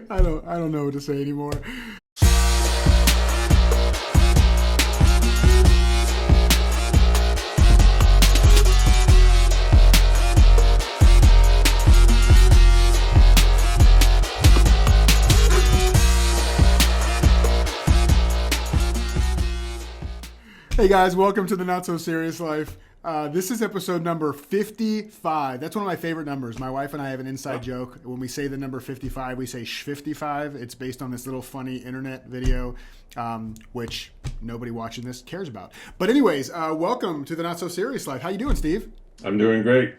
I don't know what to say anymore. Hey guys, welcome to the Not So Serious Life. This is episode number 55. That's one of my favorite numbers. My wife and I have an inside joke. When we say the number 55, we say sh-55. It's based on this little funny internet video, which nobody watching this cares about. But anyways, welcome to the Not So Serious Life. How you doing, Steve? I'm doing great.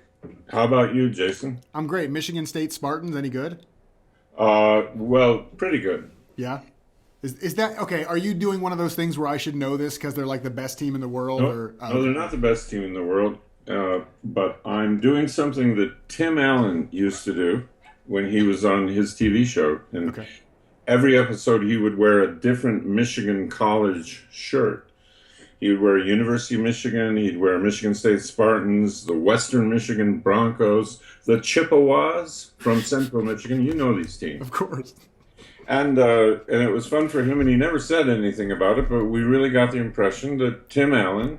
How about you, Jason? I'm great. Michigan State Spartans, any good? Well, pretty good. Yeah? Is that okay? Are you doing one of those things where I should know this because they're like the best team in the world? No, they're not the best team in the world. But I'm doing something that Tim Allen used to do when he was on his TV show. And every episode, he would wear a different Michigan college shirt. He would wear University of Michigan. He'd wear Michigan State Spartans, the Western Michigan Broncos, the Chippewas from Central Michigan. You know these teams, of course. And it was fun for him, and he never said anything about it, but we really got the impression that Tim Allen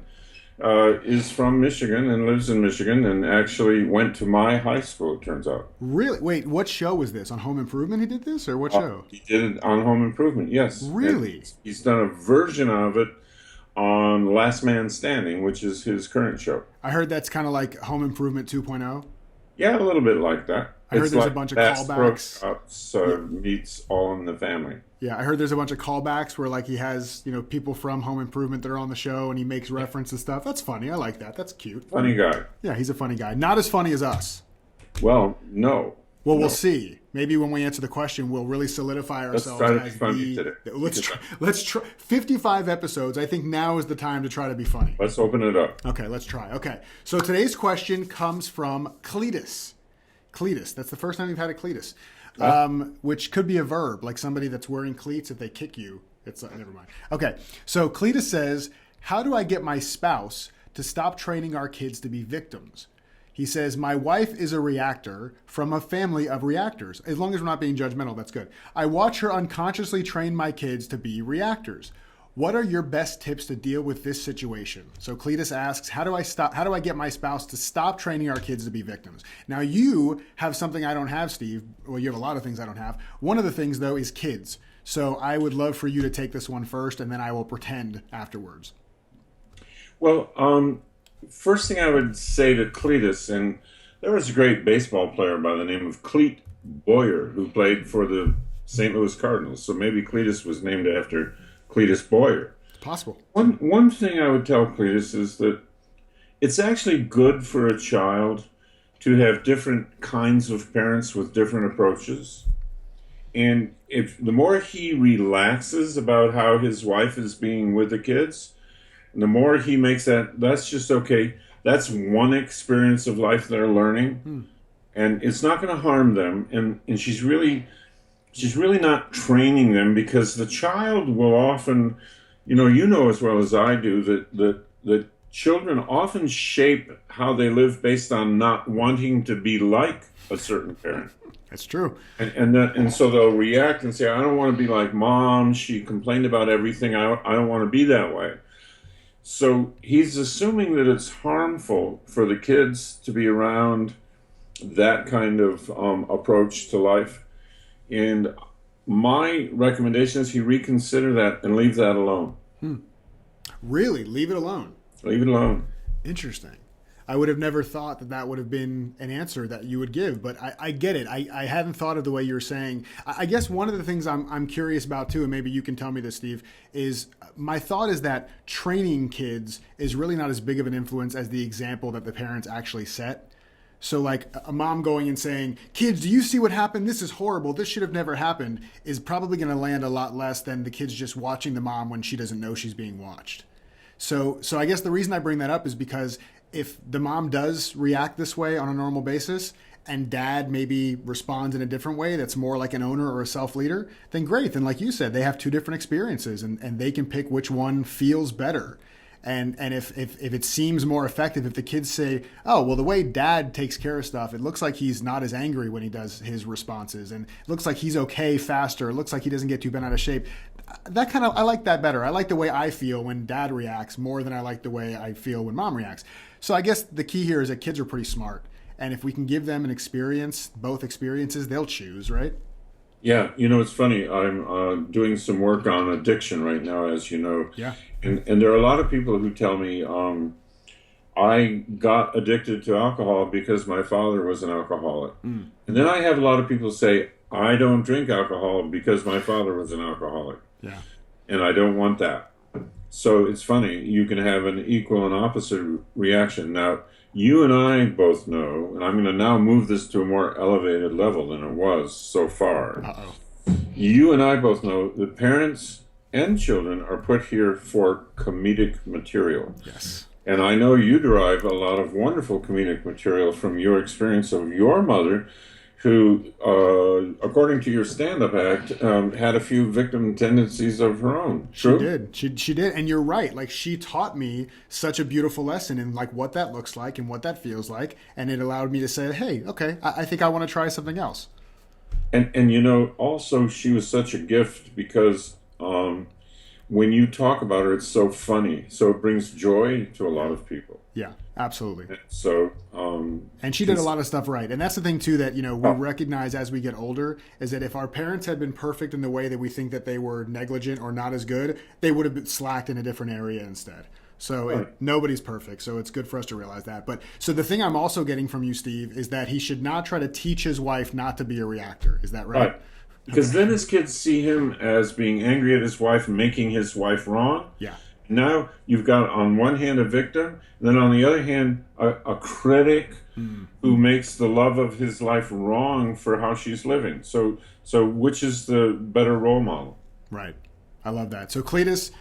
is from Michigan and lives in Michigan and actually went to my high school, it turns out. Really? Wait, what show was this? On Home Improvement he did this, or what show? He did it on Home Improvement, yes. Really? And he's done a version of it on Last Man Standing, which is his current show. I heard that's kind of like Home Improvement 2.0. Yeah, a little bit like that. I heard there's a bunch of callbacks. Meets All in the Family. Yeah, I heard there's a bunch of callbacks where like he has, people from Home Improvement that are on the show and he makes reference to stuff. That's funny. I like that. That's cute. Funny guy. Yeah, he's a funny guy. Not as funny as us. Well, no. Well, we'll see. Maybe when we answer the question, we'll really solidify ourselves. Let's try to be funny today. Let's try. 55 episodes. I think now is the time to try to be funny. Let's open it up. Okay, let's try. Okay, so today's question comes from Cleatus. Cleatus. That's the first time you've had a Cleatus, which could be a verb, like somebody that's wearing cleats. If they kick you, it's never mind. Okay, so Cleatus says, "How do I get my spouse to stop training our kids to be victims?" He says, "My wife is a reactor from a family of reactors." As long as we're not being judgmental, that's good. "I watch her unconsciously train my kids to be reactors. What are your best tips to deal with this situation?" So Cleatus asks, how do I get my spouse to stop training our kids to be victims? Now you have something I don't have, Steve. Well, you have a lot of things I don't have. One of the things though is kids. So I would love for you to take this one first and then I will pretend afterwards. Well, first thing I would say to Cleatus, and there was a great baseball player by the name of Cleet Boyer who played for the St. Louis Cardinals. So maybe Cleatus was named after Cleatus Boyer. Possible. One thing I would tell Cleatus is that it's actually good for a child to have different kinds of parents with different approaches. And if the more he relaxes about how his wife is being with the kids, the more he makes that's just okay. That's one experience of life they're learning. And it's not going to harm them. And she's really not training them, because the child will often, you know as well as I do, that children often shape how they live based on not wanting to be like a certain parent. That's true. And so they'll react and say, I don't want to be like mom. She complained about everything. I don't want to be that way. So he's assuming that it's harmful for the kids to be around that kind of approach to life. And my recommendation is he reconsider that and leave that alone. Really? Leave it alone? Leave it alone. Interesting. I would have never thought that would have been an answer that you would give, but I get it. I hadn't thought of the way you're saying. I guess one of the things I'm curious about too, and maybe you can tell me this, Steve, is my thought is that training kids is really not as big of an influence as the example that the parents actually set. So like a mom going and saying, kids, do you see what happened? This is horrible. This should have never happened, is probably going to land a lot less than the kids just watching the mom when she doesn't know she's being watched. So I guess the reason I bring that up is because if the mom does react this way on a normal basis and dad maybe responds in a different way that's more like an owner or a self-leader, then great. Then like you said, they have two different experiences and they can pick which one feels better. And if it seems more effective, if the kids say, oh, well, the way dad takes care of stuff, it looks like he's not as angry when he does his responses, and it looks like he's okay faster. It looks like he doesn't get too bent out of shape. I like that better. I like the way I feel when dad reacts more than I like the way I feel when mom reacts. So I guess the key here is that kids are pretty smart. And if we can give them an experience, both experiences, they'll choose, right? Yeah, it's funny. I'm doing some work on addiction right now, as you know. Yeah. And there are a lot of people who tell me I got addicted to alcohol because my father was an alcoholic. And then I have a lot of people say, I don't drink alcohol because my father was an alcoholic. Yeah. And I don't want that. So it's funny. You can have an equal and opposite reaction. Now, you and I both know, and I'm going to now move this to a more elevated level than it was so far. Uh-oh. You and I both know that parents and children are put here for comedic material. Yes. And I know you derive a lot of wonderful comedic material from your experience of your mother, who, according to your stand-up act, had a few victim tendencies of her own. True? She did. She did. And you're right. Like, she taught me such a beautiful lesson in like what that looks like and what that feels like. And it allowed me to say, hey, okay, I think I want to try something else. And also she was such a gift because when you talk about her, it's so funny. So it brings joy to a lot of people. Yeah, absolutely. So, and she did a lot of stuff right. And that's the thing too, that, we recognize as we get older, is that if our parents had been perfect in the way that we think that they were negligent or not as good, they would have been slacked in a different area instead. So nobody's perfect. So it's good for us to realize that. But so the thing I'm also getting from you, Steve, is that he should not try to teach his wife not to be a reactor. Is that right? Because then his kids see him as being angry at his wife, making his wife wrong. Yeah. Now you've got on one hand a victim, and then on the other hand a critic who makes the love of his life wrong for how she's living. So which is the better role model? Right. I love that. So Cleatus,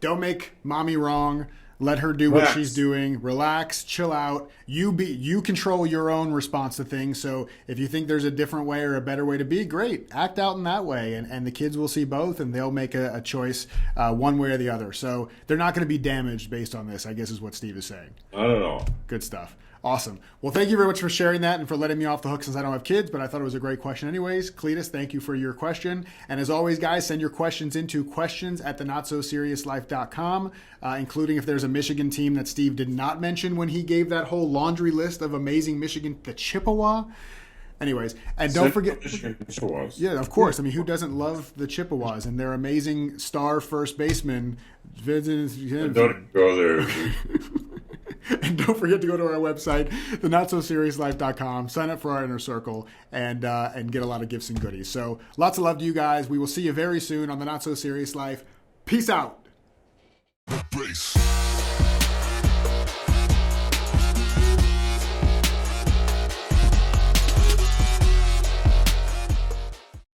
don't make mommy wrong. Let her do what she's doing. Relax, chill out. You control your own response to things. So if you think there's a different way or a better way to be, great. Act out in that way. And the kids will see both, and they'll make a choice one way or the other. So they're not going to be damaged based on this, I guess is what Steve is saying. Not at all. Good stuff. Awesome. Well, thank you very much for sharing that and for letting me off the hook since I don't have kids, but I thought it was a great question anyways. Cleatus, thank you for your question. And as always, guys, send your questions into questions@thenotsoseriouslife.com, including if there's a Michigan team that Steve did not mention when he gave that whole laundry list of amazing Michigan, the Chippewa. Anyways, and don't forget, yeah, of course. I mean, who doesn't love the Chippewas and their amazing star first baseman? Don't go there. And don't forget to go to our website, thenotsoseriouslife.com, sign up for our inner circle, and get a lot of gifts and goodies. So lots of love to you guys. We will see you very soon on The Not So Serious Life. Peace out. Bass.